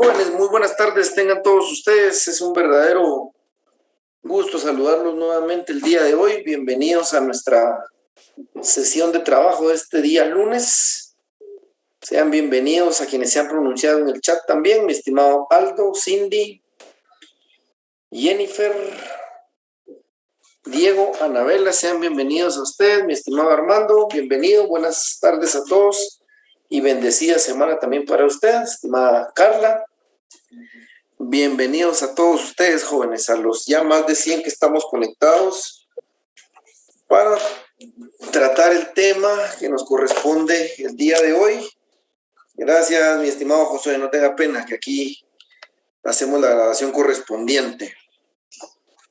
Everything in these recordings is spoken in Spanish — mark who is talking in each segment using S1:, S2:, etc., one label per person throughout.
S1: Jóvenes, muy buenas tardes, tengan todos ustedes. Es un verdadero gusto saludarlos nuevamente el día de hoy. Bienvenidos a nuestra sesión de trabajo de este día lunes. Sean bienvenidos a quienes se han pronunciado en el chat también, mi estimado Aldo, Cindy, Jennifer, Diego, Anabela, sean bienvenidos a ustedes, mi estimado Armando, bienvenido, buenas tardes a todos y bendecida semana también para ustedes, estimada Carla. Bienvenidos a todos ustedes, jóvenes, a los ya más de 100 que estamos conectados para tratar el tema que nos corresponde el día de hoy. Gracias, mi estimado Josué, no tenga pena que aquí hacemos la grabación correspondiente.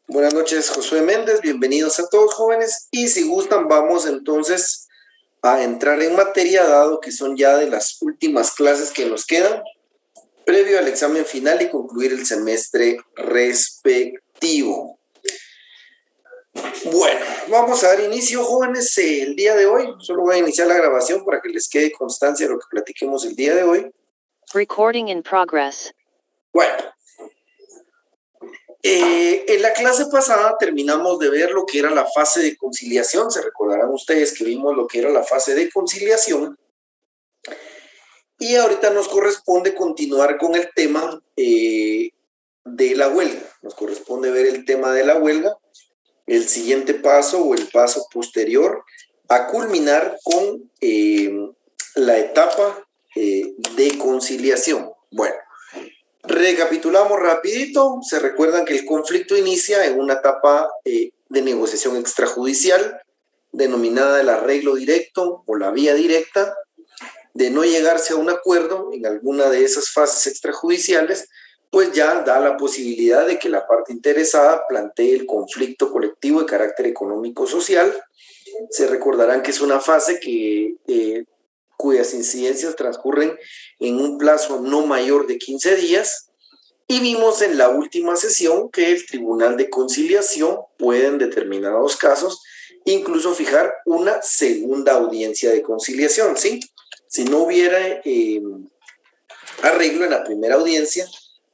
S1: Buenas noches, Josué Méndez, bienvenidos a todos, jóvenes, y si gustan vamos entonces a entrar en materia, dado que son ya de las últimas clases que nos quedan previo al examen final y concluir el semestre respectivo. Bueno, vamos a dar inicio, jóvenes, el día de hoy. Solo voy a iniciar la grabación para que les quede constancia de lo que platiquemos el día de hoy.
S2: Recording in progress.
S1: Bueno, en la clase pasada terminamos de ver lo que era la fase de conciliación. Se recordarán ustedes que vimos lo que era la fase de conciliación. Y ahorita nos corresponde continuar con el tema de la huelga. Nos corresponde ver el tema de la huelga, el siguiente paso o el paso posterior a culminar con la etapa de conciliación. Bueno, recapitulamos rapidito. Se recuerdan que el conflicto inicia en una etapa de negociación extrajudicial denominada el arreglo directo o la vía directa. De no llegarse a un acuerdo en alguna de esas fases extrajudiciales, pues ya da la posibilidad de que la parte interesada plantee el conflicto colectivo de carácter económico-social. Se recordarán que es una fase cuyas incidencias transcurren en un plazo no mayor de 15 días. Y vimos en la última sesión que el Tribunal de Conciliación puede en determinados casos incluso fijar una segunda audiencia de conciliación, ¿sí? Si no hubiera arreglo en la primera audiencia,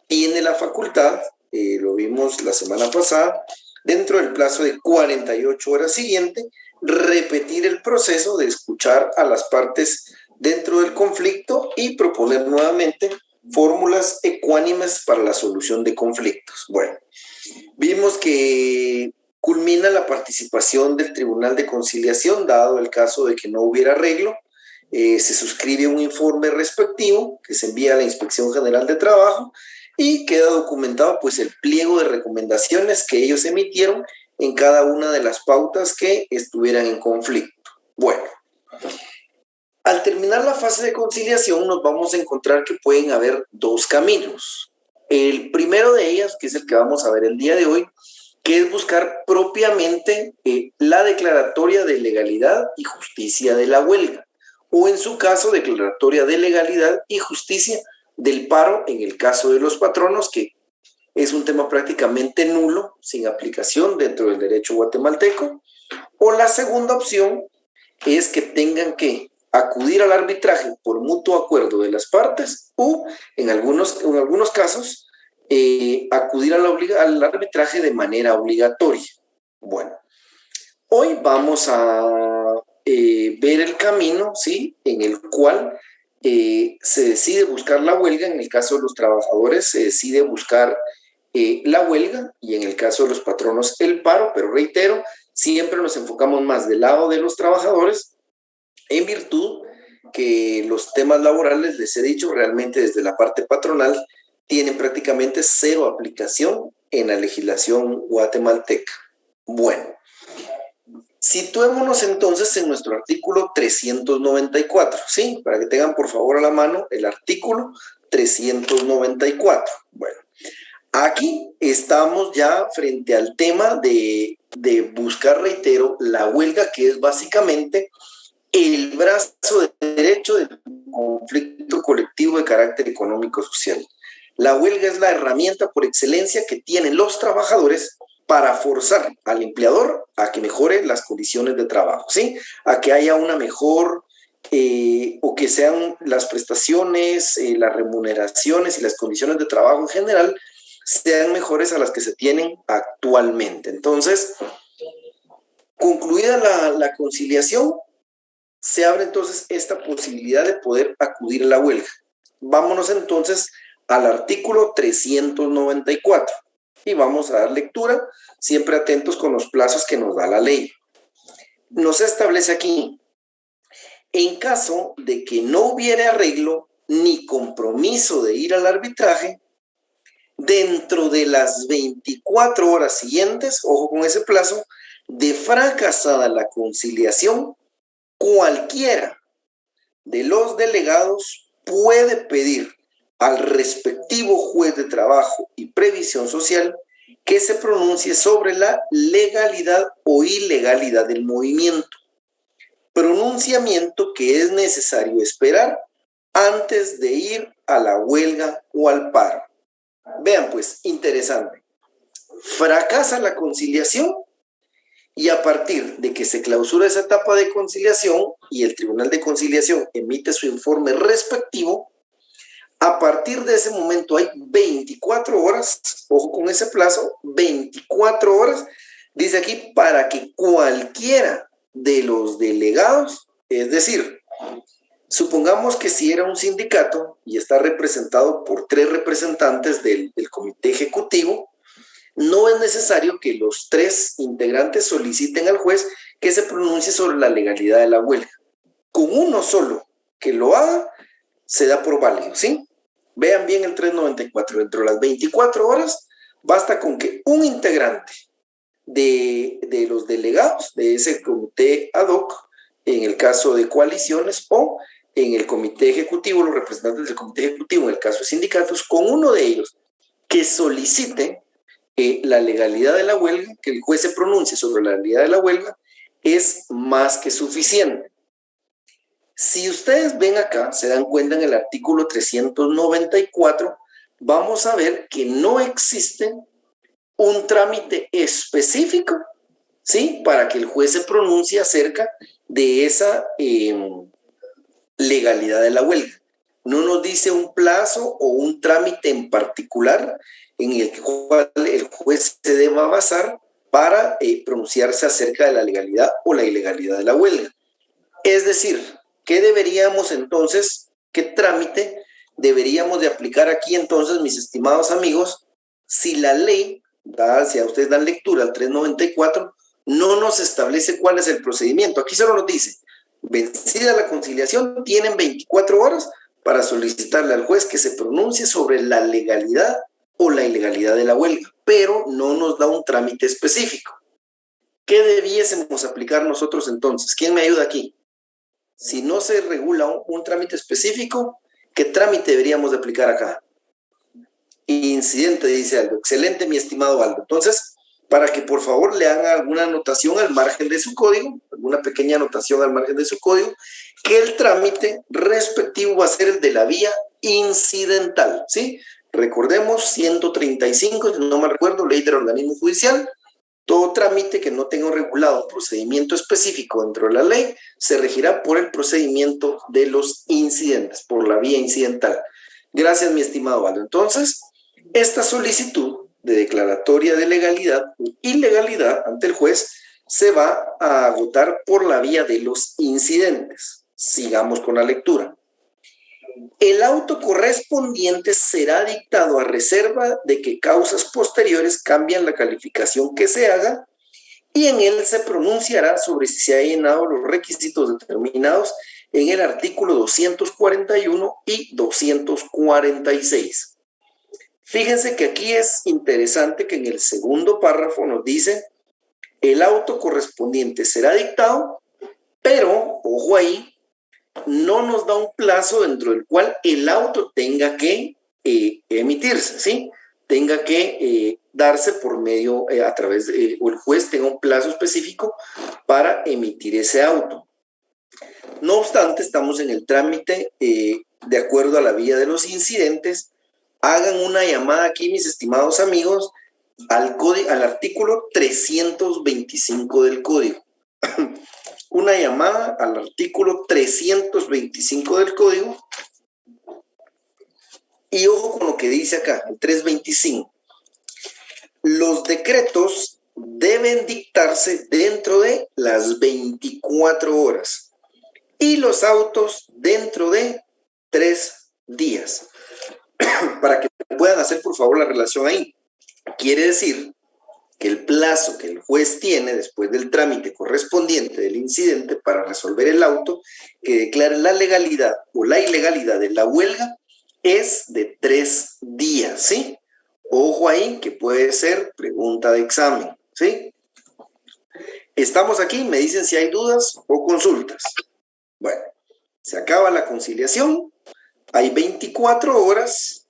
S1: tiene la facultad, lo vimos la semana pasada, dentro del plazo de 48 horas siguiente, repetir el proceso de escuchar a las partes dentro del conflicto y proponer nuevamente fórmulas ecuánimes para la solución de conflictos. Bueno, vimos que culmina la participación del Tribunal de Conciliación, dado el caso de que no hubiera arreglo. Se suscribe un informe respectivo que se envía a la Inspección General de Trabajo y queda documentado pues el pliego de recomendaciones que ellos emitieron en cada una de las pautas que estuvieran en conflicto. Bueno, al terminar la fase de conciliación nos vamos a encontrar que pueden haber dos caminos. El primero de ellas, que es el que vamos a ver el día de hoy, que es buscar propiamente la declaratoria de legalidad y justicia de la huelga, o en su caso, declaratoria de legalidad y justicia del paro en el caso de los patronos, que es un tema prácticamente nulo, sin aplicación dentro del derecho guatemalteco. O la segunda opción es que tengan que acudir al arbitraje por mutuo acuerdo de las partes o, en algunos casos, acudir al arbitraje de manera obligatoria. Bueno, hoy vamos a ver el camino, ¿sí?, en el cual se decide buscar la huelga. En el caso de los trabajadores se decide buscar la huelga y en el caso de los patronos el paro, pero reitero, siempre nos enfocamos más del lado de los trabajadores en virtud que los temas laborales, les he dicho, realmente desde la parte patronal tienen prácticamente cero aplicación en la legislación guatemalteca. Bueno, situémonos entonces en nuestro artículo 394, ¿sí? Para que tengan por favor a la mano el artículo 394. Bueno, aquí estamos ya frente al tema de buscar, reitero, la huelga, que es básicamente el brazo de derecho del conflicto colectivo de carácter económico-social. La huelga es la herramienta por excelencia que tienen los trabajadores para forzar al empleador a que mejore las condiciones de trabajo, ¿sí? A que haya una mejor o que sean las prestaciones, las remuneraciones y las condiciones de trabajo en general sean mejores a las que se tienen actualmente. Entonces, concluida la conciliación, se abre entonces esta posibilidad de poder acudir a la huelga. Vámonos entonces al artículo 394 y vamos a dar lectura, siempre atentos con los plazos que nos da la ley. Nos establece aquí: en caso de que no hubiere arreglo ni compromiso de ir al arbitraje, dentro de las 24 horas siguientes, ojo con ese plazo, de fracasada la conciliación, cualquiera de los delegados puede pedir al respectivo juez de trabajo y previsión social que se pronuncie sobre la legalidad o ilegalidad del movimiento, pronunciamiento que es necesario esperar antes de ir a la huelga o al paro. Vean pues, interesante. Fracasa la conciliación y a partir de que se clausura esa etapa de conciliación y el Tribunal de Conciliación emite su informe respectivo, a partir de ese momento hay 24 horas, ojo con ese plazo, 24 horas, dice aquí, para que cualquiera de los delegados, es decir, supongamos que si era un sindicato y está representado por 3 representantes del comité ejecutivo, no es necesario que los 3 integrantes soliciten al juez que se pronuncie sobre la legalidad de la huelga. Con uno solo que lo haga, se da por válido, ¿sí? Vean bien el 394. Dentro de las 24 horas, basta con que un integrante de los delegados de ese comité ad hoc, en el caso de coaliciones, o en el comité ejecutivo, los representantes del comité ejecutivo, en el caso de sindicatos, con uno de ellos que solicite la legalidad de la huelga, que el juez se pronuncie sobre la legalidad de la huelga, es más que suficiente. Si ustedes ven acá, se dan cuenta en el artículo 394, vamos a ver que no existe un trámite específico, ¿sí?, para que el juez se pronuncie acerca de esa legalidad de la huelga. No nos dice un plazo o un trámite en particular en el cual el juez se deba basar para pronunciarse acerca de la legalidad o la ilegalidad de la huelga. Es decir, ¿qué deberíamos entonces, qué trámite deberíamos de aplicar aquí entonces, mis estimados amigos, si la ley, si a ustedes dan lectura al 394, no nos establece cuál es el procedimiento? Aquí solo nos dice: vencida la conciliación, tienen 24 horas para solicitarle al juez que se pronuncie sobre la legalidad o la ilegalidad de la huelga, pero no nos da un trámite específico. ¿Qué debiésemos aplicar nosotros entonces? ¿Quién me ayuda aquí? Si no se regula un trámite específico, ¿qué trámite deberíamos de aplicar acá? Incidente, dice Aldo. Excelente, mi estimado Aldo. Entonces, para que por favor le hagan alguna anotación al margen de su código, alguna pequeña anotación al margen de su código, que el trámite respectivo va a ser el de la vía incidental, ¿sí? Recordemos, 135, si no me recuerdo, ley del organismo judicial. Todo trámite que no tenga un regulado procedimiento específico dentro de la ley se regirá por el procedimiento de los incidentes, por la vía incidental. Gracias, mi estimado Aldo. Entonces, esta solicitud de declaratoria de legalidad o ilegalidad ante el juez se va a agotar por la vía de los incidentes. Sigamos con la lectura. El auto correspondiente será dictado a reserva de que causas posteriores cambian la calificación que se haga y en él se pronunciará sobre si se han llenado los requisitos determinados en el artículo 241 y 246. Fíjense que aquí es interesante que en el segundo párrafo nos dice: el auto correspondiente será dictado, pero, ojo ahí, no nos da un plazo dentro del cual el auto tenga que emitirse, ¿sí? Tenga que darse por medio, a través de, o el juez tenga un plazo específico para emitir ese auto. No obstante, estamos en el trámite de acuerdo a la vía de los incidentes. Hagan una llamada aquí, mis estimados amigos, al artículo 325 del código. una llamada al artículo 325 del código. Y ojo con lo que dice acá, el 325. Los decretos deben dictarse dentro de las 24 horas y los autos dentro de 3 días. Para que puedan hacer, por favor, la relación ahí. Quiere decir que el plazo que el juez tiene después del trámite correspondiente del incidente para resolver el auto que declare la legalidad o la ilegalidad de la huelga es de 3 días, ¿sí? Ojo ahí que puede ser pregunta de examen, ¿sí? Estamos aquí, me dicen si hay dudas o consultas. Bueno, se acaba la conciliación, hay 24 horas,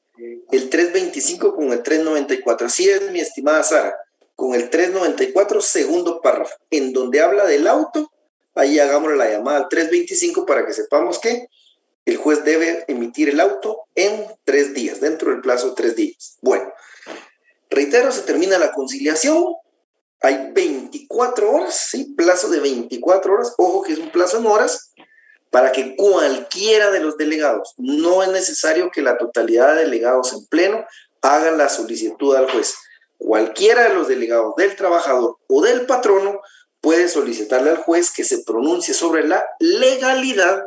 S1: el 325 con el 394. Así es, mi estimada Sara, con el 394, segundo párrafo, en donde habla del auto, ahí hagamos la llamada al 325 para que sepamos que el juez debe emitir el auto en 3 días, dentro del plazo de 3 días. Bueno, reitero, se termina la conciliación, hay 24 horas, ¿sí? Plazo de 24 horas, ojo que es un plazo en horas, para que cualquiera de los delegados, no es necesario que la totalidad de delegados en pleno hagan la solicitud al juez. Cualquiera de los delegados del trabajador o del patrono puede solicitarle al juez que se pronuncie sobre la legalidad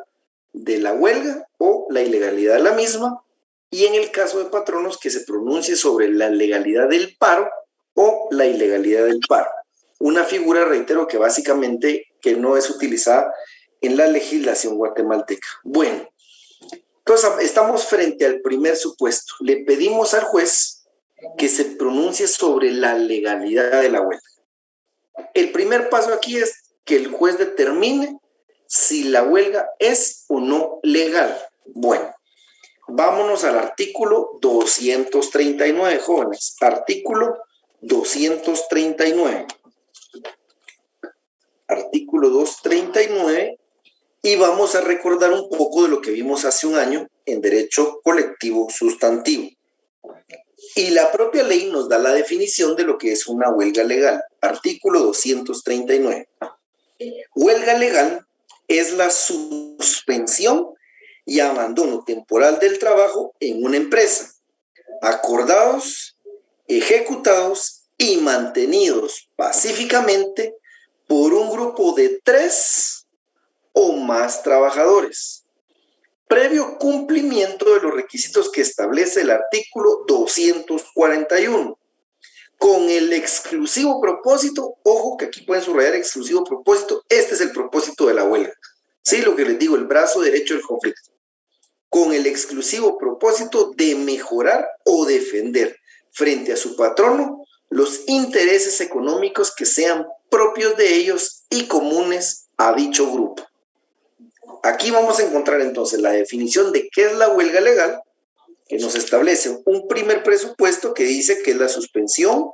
S1: de la huelga o la ilegalidad de la misma, y en el caso de patronos que se pronuncie sobre la legalidad del paro o la ilegalidad del paro. Una figura, reitero, que básicamente que no es utilizada en la legislación guatemalteca. Bueno, entonces estamos frente al primer supuesto. Le pedimos al juez que se pronuncie sobre la legalidad de la huelga. El primer paso aquí es que el juez determine si la huelga es o no legal. Bueno, vámonos al artículo 239, jóvenes. Artículo 239. Artículo 239. Y vamos a recordar un poco de lo que vimos hace un año en derecho colectivo sustantivo. Y la propia ley nos da la definición de lo que es una huelga legal. Artículo 239. Huelga legal es la suspensión y abandono temporal del trabajo en una empresa, acordados, ejecutados y mantenidos pacíficamente por un grupo de 3 o más trabajadores, previo cumplimiento de los requisitos que establece el artículo 241, con el exclusivo propósito, ojo que aquí pueden subrayar exclusivo propósito, este es el propósito de la huelga, sí, lo que les digo, el brazo derecho del conflicto, con el exclusivo propósito de mejorar o defender frente a su patrono los intereses económicos que sean propios de ellos y comunes a dicho grupo. Aquí vamos a encontrar entonces la definición de qué es la huelga legal, que nos establece un primer presupuesto que dice que es la suspensión,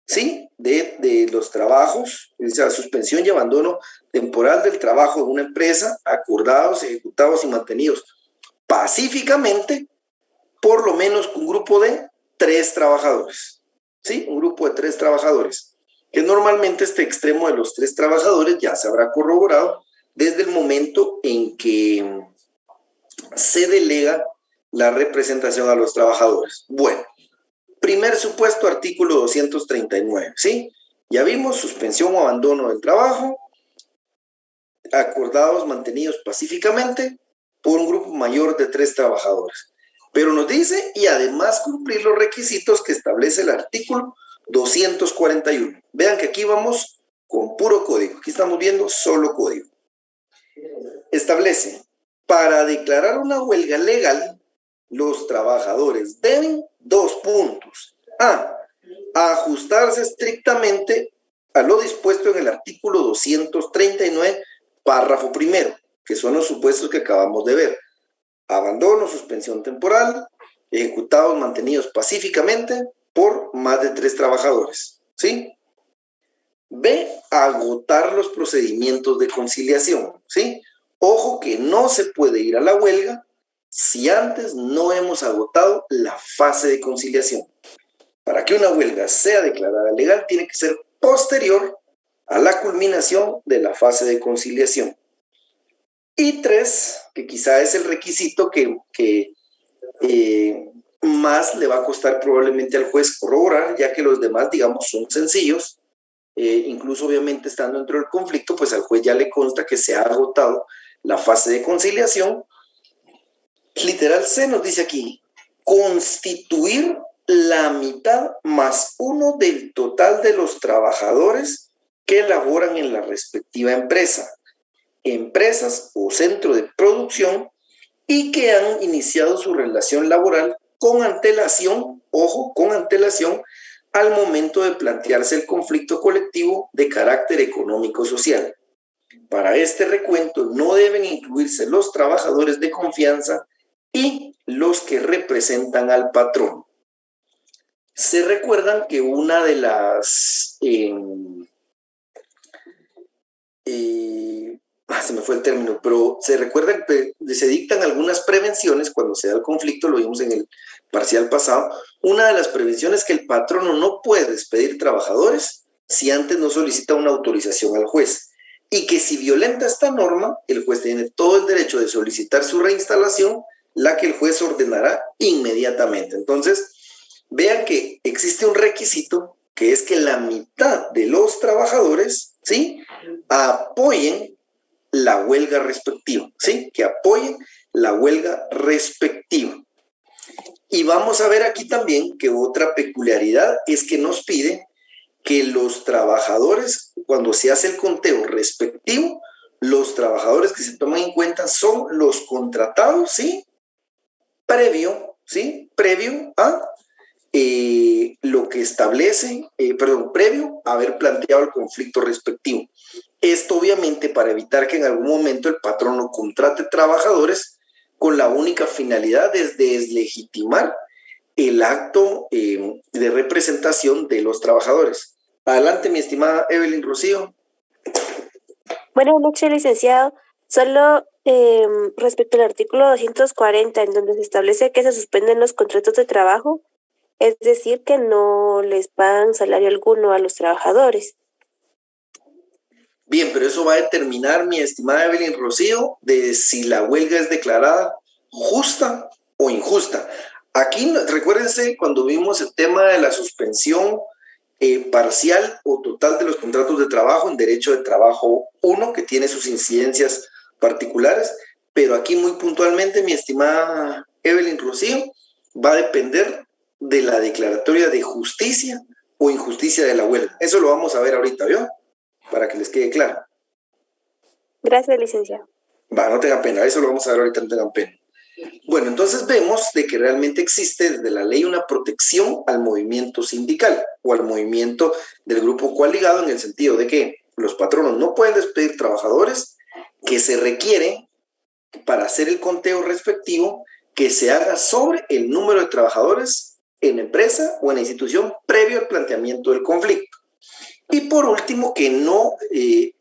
S1: ¿sí?, de los trabajos, dice la suspensión y abandono temporal del trabajo de una empresa, acordados, ejecutados y mantenidos pacíficamente, por lo menos un grupo de 3 trabajadores, ¿sí? Un grupo de 3 trabajadores, que normalmente este extremo de los 3 trabajadores ya se habrá corroborado desde el momento en que se delega la representación a los trabajadores. Bueno, primer supuesto, artículo 239, ¿sí? Ya vimos suspensión o abandono del trabajo, acordados, mantenidos pacíficamente por un grupo mayor de 3 trabajadores. Pero nos dice, y además cumplir los requisitos que establece el artículo 241. Vean que aquí vamos con puro código. Aquí estamos viendo solo código. Establece, para declarar una huelga legal, los trabajadores deben 2 puntos. A, ajustarse estrictamente a lo dispuesto en el artículo 239, párrafo primero, que son los supuestos que acabamos de ver. Abandono, suspensión temporal, ejecutados, mantenidos pacíficamente por más de 3 trabajadores, ¿sí? B, agotar los procedimientos de conciliación, ¿sí? Ojo que no se puede ir a la huelga si antes no hemos agotado la fase de conciliación. Para que una huelga sea declarada legal, tiene que ser posterior a la culminación de la fase de conciliación. Y 3, que quizá es el requisito que más le va a costar probablemente al juez corroborar, ya que los demás, digamos, son sencillos. Incluso obviamente estando dentro del conflicto, pues al juez ya le consta que se ha agotado la fase de conciliación. Literal C nos dice aquí, constituir la mitad más uno del total de los trabajadores que laboran en la respectiva empresa, empresas o centro de producción y que han iniciado su relación laboral con antelación, ojo, con antelación, al momento de plantearse el conflicto colectivo de carácter económico-social. Para este recuento no deben incluirse los trabajadores de confianza y los que representan al patrón. Se recuerdan que una de las... se me fue el término, pero se recuerdan que se dictan algunas prevenciones cuando se da el conflicto, lo vimos en el parcial pasado. Una de las prevenciones es que el patrono no puede despedir trabajadores si antes no solicita una autorización al juez, y que si violenta esta norma, el juez tiene todo el derecho de solicitar su reinstalación, la que el juez ordenará inmediatamente. Entonces, vean que existe un requisito que es que la mitad de los trabajadores, ¿sí?, apoyen la huelga respectiva, ¿sí?, que apoyen la huelga respectiva. Y vamos a ver aquí también que otra peculiaridad es que nos pide que los trabajadores, cuando se hace el conteo respectivo, los trabajadores que se toman en cuenta son los contratados, ¿sí?, previo a lo que establece, previo a haber planteado el conflicto respectivo. Esto obviamente para evitar que en algún momento el patrono contrate trabajadores con la única finalidad de deslegitimar el acto de representación de los trabajadores. Adelante, mi estimada Evelyn Rocío.
S3: Buenas noches, licenciado. Solo respecto al artículo 240, en donde se establece que se suspenden los contratos de trabajo, es decir, que no les pagan salario alguno a los trabajadores.
S1: Bien, pero eso va a determinar, mi estimada Evelyn Rocío, de si la huelga es declarada justa o injusta. Aquí, recuérdense, cuando vimos el tema de la suspensión parcial o total de los contratos de trabajo en derecho de trabajo 1, que tiene sus incidencias particulares, pero aquí muy puntualmente, mi estimada Evelyn Rocío, va a depender de la declaratoria de justicia o injusticia de la huelga. Eso lo vamos a ver ahorita, ¿vio? Para que les quede claro.
S3: Gracias, licenciado.
S1: No tengan pena, eso lo vamos a ver ahorita, no tengan pena. Bueno, entonces vemos de que realmente existe desde la ley una protección al movimiento sindical o al movimiento del grupo coaligado, en el sentido de que los patronos no pueden despedir trabajadores, que se requiere para hacer el conteo respectivo que se haga sobre el número de trabajadores en empresa o en institución previo al planteamiento del conflicto. Y por último, que no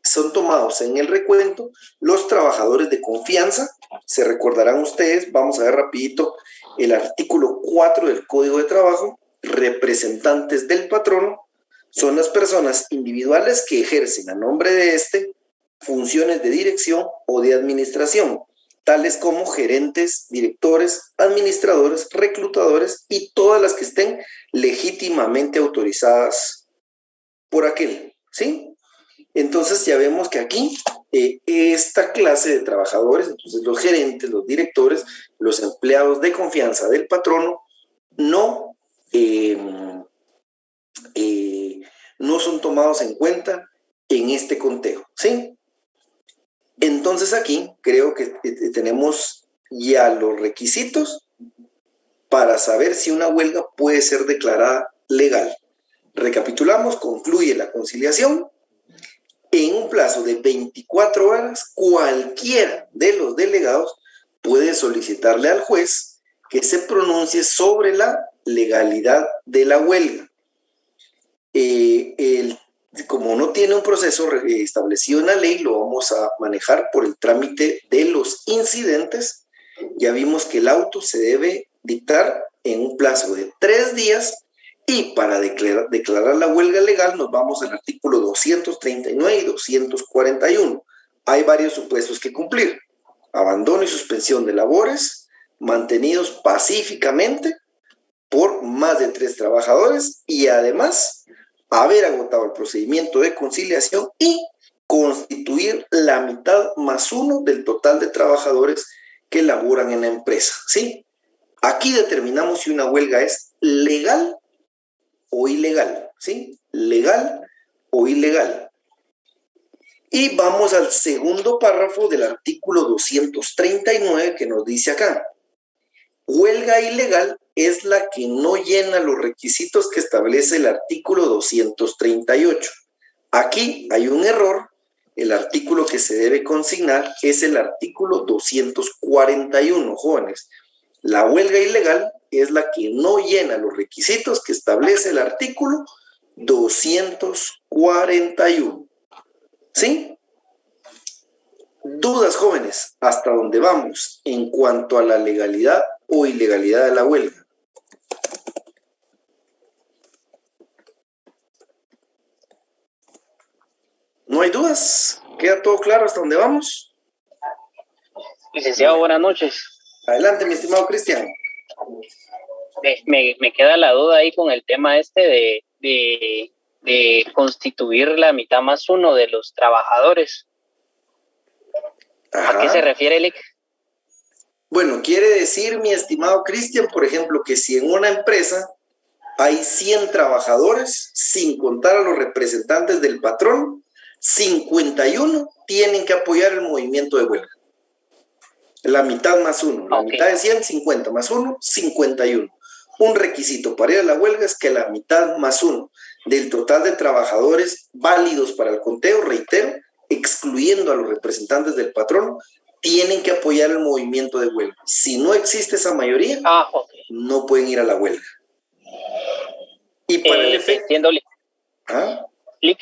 S1: son tomados en el recuento los trabajadores de confianza. Se recordarán ustedes, vamos a ver rapidito el artículo 4 del Código de Trabajo. Representantes del patrono son las personas individuales que ejercen a nombre de este funciones de dirección o de administración, tales como gerentes, directores, administradores, reclutadores y todas las que estén legítimamente autorizadas por aquel, ¿sí? Entonces ya vemos que aquí esta clase de trabajadores, entonces los gerentes, los directores, los empleados de confianza del patrono, no son tomados en cuenta en este conteo, ¿sí? Entonces aquí creo que tenemos ya los requisitos para saber si una huelga puede ser declarada legal. Recapitulamos, concluye la conciliación. En un plazo de 24 horas, cualquiera de los delegados puede solicitarle al juez que se pronuncie sobre la legalidad de la huelga. Como no tiene un proceso establecido en la ley, lo vamos a manejar por el trámite de los incidentes. Ya vimos que el auto se debe dictar en un plazo de 3 días Y para declarar la huelga legal nos vamos al artículo 239 y 241. Hay varios supuestos que cumplir. Abandono y suspensión de labores mantenidos pacíficamente por más de 3 trabajadores y además haber agotado el procedimiento de conciliación y constituir la mitad más 1 del total de trabajadores que laboran en la empresa, ¿sí? Aquí determinamos si una huelga es legal o ilegal, ¿sí? Legal o ilegal. Y vamos al segundo párrafo del artículo 239 que nos dice acá: huelga ilegal es la que no llena los requisitos que establece el artículo 238. Aquí hay un error. El artículo que se debe consignar es el artículo 241, jóvenes. La huelga ilegal es la que no llena los requisitos que establece el artículo 241. ¿Sí? Dudas, jóvenes, hasta dónde vamos en cuanto a la legalidad o ilegalidad de la huelga. ¿No hay dudas? ¿Queda todo claro hasta dónde vamos?
S4: Licenciado, buenas noches.
S1: Adelante, mi estimado Cristian.
S4: Me queda la duda ahí con el tema este de constituir la mitad más 1 de los trabajadores.
S1: Ajá.
S4: ¿A qué se refiere, Lic?
S1: Bueno, quiere decir, mi estimado Cristian, por ejemplo, que si en una empresa hay 100 trabajadores, sin contar a los representantes del patrón, 51 tienen que apoyar el movimiento de huelga. La mitad más 1. La mitad de 100, 50 más 1, 51. Un requisito para ir a la huelga es que la mitad más 1 del total de trabajadores válidos para el conteo, reitero, excluyendo a los representantes del patrón, tienen que apoyar el movimiento de huelga. Si no existe esa mayoría, no pueden ir a la huelga. Y para el efecto...
S4: Entiendo, Lic.
S1: ¿Ah?
S4: Lic,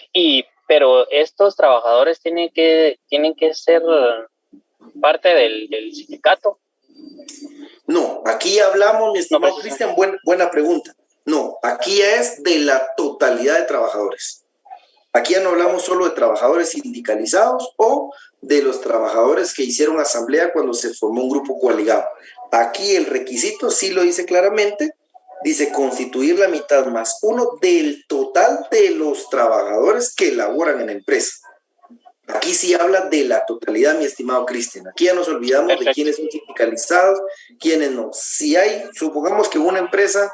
S4: pero estos trabajadores tienen que ser parte del sindicato.
S1: No, aquí hablamos, mi estimado Cristian, buena pregunta. No, aquí ya es de la totalidad de trabajadores. Aquí ya no hablamos solo de trabajadores sindicalizados o de los trabajadores que hicieron asamblea cuando se formó un grupo coaligado. Aquí el requisito sí lo dice claramente, dice constituir la mitad más 1 del total de los trabajadores que laboran en la empresa. Aquí sí habla de la totalidad, mi estimado Cristian. Aquí ya nos olvidamos de quiénes son sindicalizados, quiénes no. Si hay, supongamos que una empresa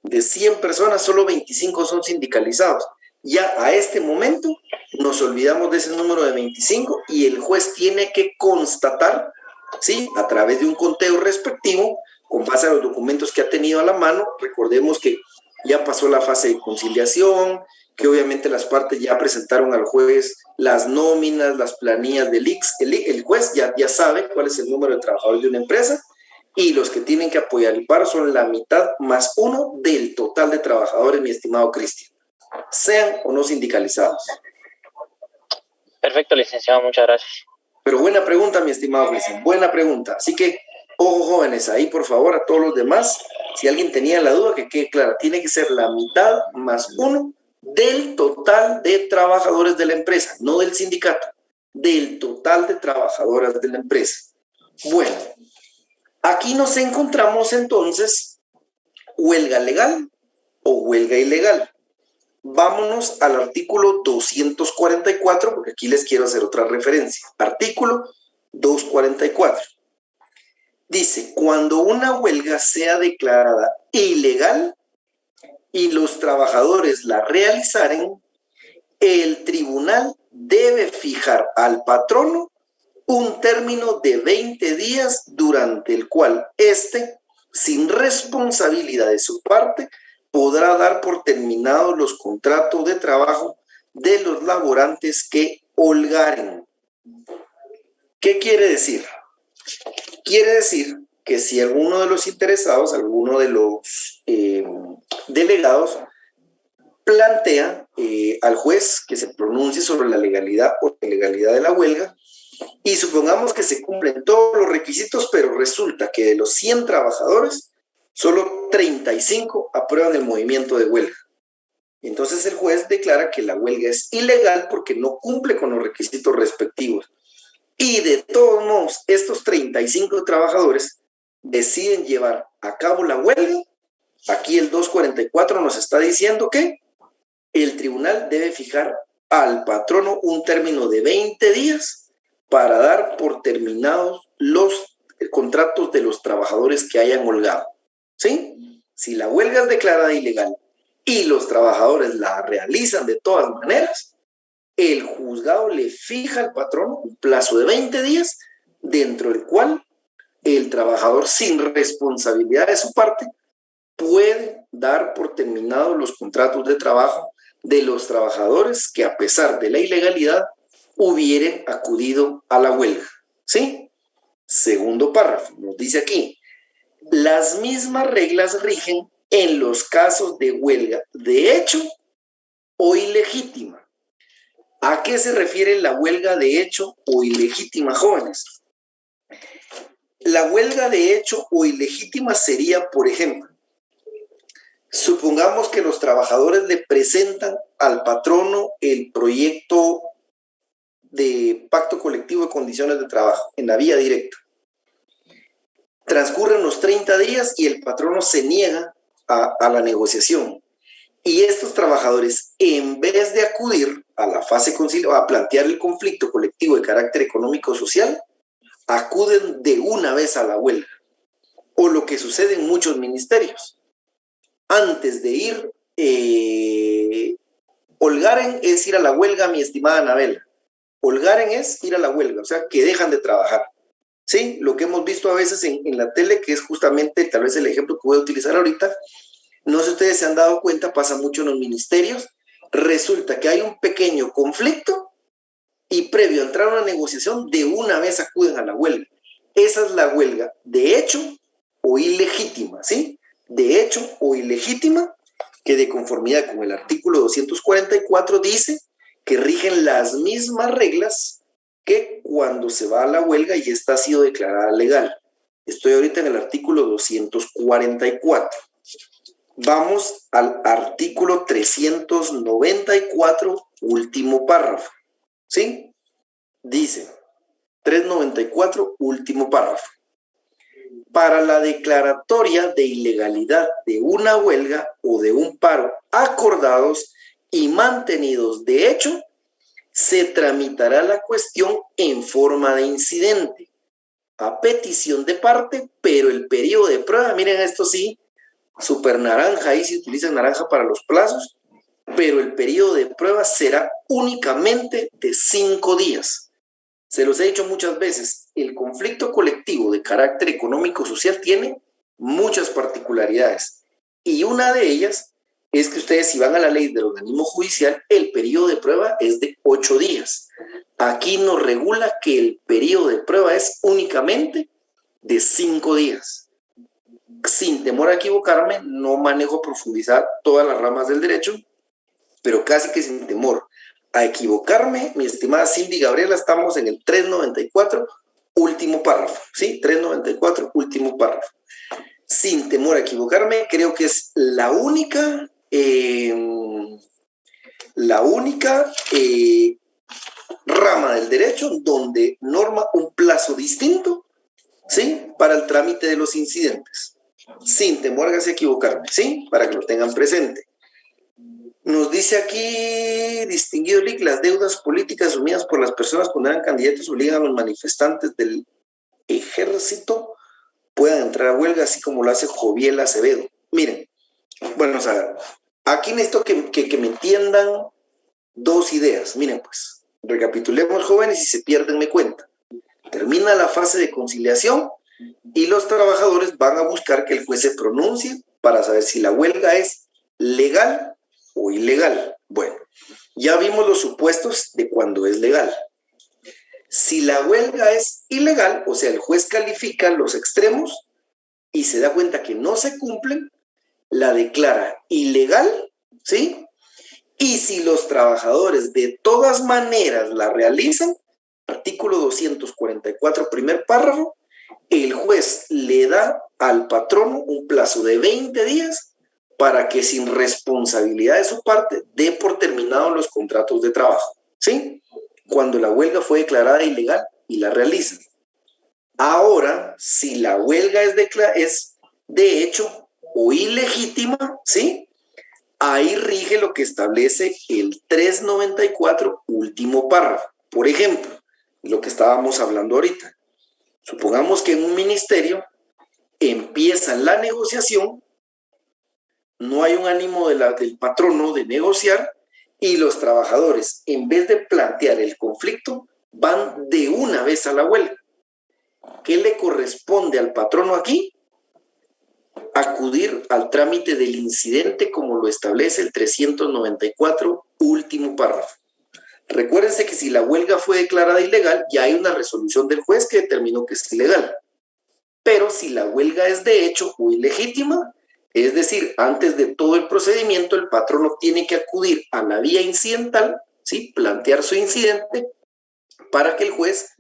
S1: de 100 personas, solo 25 son sindicalizados. Ya a este momento nos olvidamos de ese número de 25 y el juez tiene que constatar, ¿sí?, a través de un conteo respectivo, con base a los documentos que ha tenido a la mano. Recordemos que ya pasó la fase de conciliación, que obviamente las partes ya presentaron al juez las nóminas, las planillas del IX. El juez ya sabe cuál es el número de trabajadores de una empresa y los que tienen que apoyar el paro son la mitad más 1 del total de trabajadores, mi estimado Cristian, sean o no sindicalizados.
S4: Perfecto, licenciado, muchas gracias.
S1: Pero buena pregunta, mi estimado Cristian, buena pregunta. Así que, ojo, jóvenes, ahí por favor a todos los demás, si alguien tenía la duda, que quede clara, tiene que ser la mitad más 1 del total de trabajadores de la empresa, no del sindicato, del total de trabajadoras de la empresa. Bueno, aquí nos encontramos entonces huelga legal o huelga ilegal. Vámonos al artículo 244, porque aquí les quiero hacer otra referencia. Artículo 244. Dice, cuando una huelga sea declarada ilegal y los trabajadores la realizaren, el tribunal debe fijar al patrono un término de 20 días durante el cual éste, sin responsabilidad de su parte, podrá dar por terminados los contratos de trabajo de los laborantes que holgaren. ¿Qué quiere decir? Quiere decir que si alguno de los interesados, alguno de los delegados, plantea al juez que se pronuncie sobre la legalidad o ilegalidad de la huelga, y supongamos que se cumplen todos los requisitos, pero resulta que de los 100 trabajadores, Solo 35 aprueban el movimiento de huelga. Entonces el juez declara que la huelga es ilegal porque no cumple con los requisitos respectivos. Y de todos modos, estos 35 trabajadores deciden llevar a cabo la huelga. Aquí el 244 nos está diciendo que el tribunal debe fijar al patrono un término de 20 días para dar por terminados los contratos de los trabajadores que hayan holgado. ¿Sí? Si la huelga es declarada ilegal y los trabajadores la realizan de todas maneras, el juzgado le fija al patrono un plazo de 20 días dentro del cual el trabajador, sin responsabilidad de su parte, puede dar por terminados los contratos de trabajo de los trabajadores que, a pesar de la ilegalidad, hubieran acudido a la huelga. ¿Sí? Segundo párrafo, nos dice aquí: las mismas reglas rigen en los casos de huelga de hecho o ilegítima. ¿A qué se refiere la huelga de hecho o ilegítima, jóvenes? La huelga de hecho o ilegítima sería, por ejemplo, supongamos que los trabajadores le presentan al patrono el proyecto de pacto colectivo de condiciones de trabajo en la vía directa. Transcurren los 30 días y el patrono se niega a la negociación. Y estos trabajadores, en vez de acudir a la fase conciliadora, a plantear el conflicto colectivo de carácter económico-social, acuden de una vez a la huelga. O lo que sucede en muchos ministerios. Antes de ir, holgaren es ir a la huelga, mi estimada Anabela. Holgaren es ir a la huelga, o sea, que dejan de trabajar. Sí, lo que hemos visto a veces en la tele, que es justamente tal vez el ejemplo que voy a utilizar ahorita. No sé si ustedes se han dado cuenta, pasa mucho en los ministerios. Resulta que hay un pequeño conflicto y previo a entrar a una negociación, de una vez acuden a la huelga. Esa es la huelga de hecho o ilegítima, ¿sí? De hecho o ilegítima, que de conformidad con el artículo 244 dice que rigen las mismas reglas que cuando se va a la huelga y esta ha sido declarada legal. Estoy ahorita en el artículo 244. Vamos al artículo 394, último párrafo. ¿Sí? Dice, 394, último párrafo. Para la declaratoria de ilegalidad de una huelga o de un paro acordados y mantenidos de hecho, se tramitará la cuestión en forma de incidente, a petición de parte, pero el periodo de prueba, miren esto sí, súper naranja, ahí se utiliza naranja para los plazos, pero el periodo de prueba será únicamente de 5 días. Se los he dicho muchas veces, el conflicto colectivo de carácter económico-social tiene muchas particularidades, y una de ellas es que ustedes, si van a la ley del organismo judicial, el periodo de prueba es de 8 días. Aquí nos regula que el periodo de prueba es únicamente de 5 días. Sin temor a equivocarme, no manejo profundizar todas las ramas del derecho, pero casi que sin temor a equivocarme, mi estimada Cindy Gabriela, estamos en el 394, último párrafo, ¿sí? 394, último párrafo. Sin temor a equivocarme, creo que es la única rama del derecho donde norma un plazo distinto, ¿sí? Para el trámite de los incidentes. Sin temor a equivocarme, ¿sí? Para que lo tengan presente. Nos dice aquí, distinguido LIC, las deudas políticas asumidas por las personas cuando eran candidatos obligan a los manifestantes del ejército puedan entrar a huelga, así como lo hace Joviel Acevedo. Miren, bueno, o sea, aquí necesito que me entiendan dos ideas. Miren, pues, recapitulemos, jóvenes, y se pierden, me cuenta. Termina la fase de conciliación y los trabajadores van a buscar que el juez se pronuncie para saber si la huelga es legal o ilegal. Bueno, ya vimos los supuestos de cuando es legal. Si la huelga es ilegal, o sea, el juez califica los extremos y se da cuenta que no se cumplen, la declara ilegal, ¿sí? Y si los trabajadores de todas maneras la realizan, artículo 244, primer párrafo, el juez le da al patrono un plazo de 20 días para que sin responsabilidad de su parte dé por terminados los contratos de trabajo, ¿sí? Cuando la huelga fue declarada ilegal y la realizan. Ahora, si la huelga es de hecho o ilegítima, ¿sí? Ahí rige lo que establece el 394, último párrafo. Por ejemplo, lo que estábamos hablando ahorita. Supongamos que en un ministerio empieza la negociación, no hay un ánimo del patrono de negociar y los trabajadores, en vez de plantear el conflicto, van de una vez a la huelga. ¿Qué le corresponde al patrono aquí? Acudir al trámite del incidente como lo establece el 394, último párrafo. Recuérdense que si la huelga fue declarada ilegal, ya hay una resolución del juez que determinó que es ilegal. Pero si la huelga es de hecho o ilegítima, es decir, antes de todo el procedimiento, el patrono tiene que acudir a la vía incidental, ¿sí? Plantear su incidente para que el juez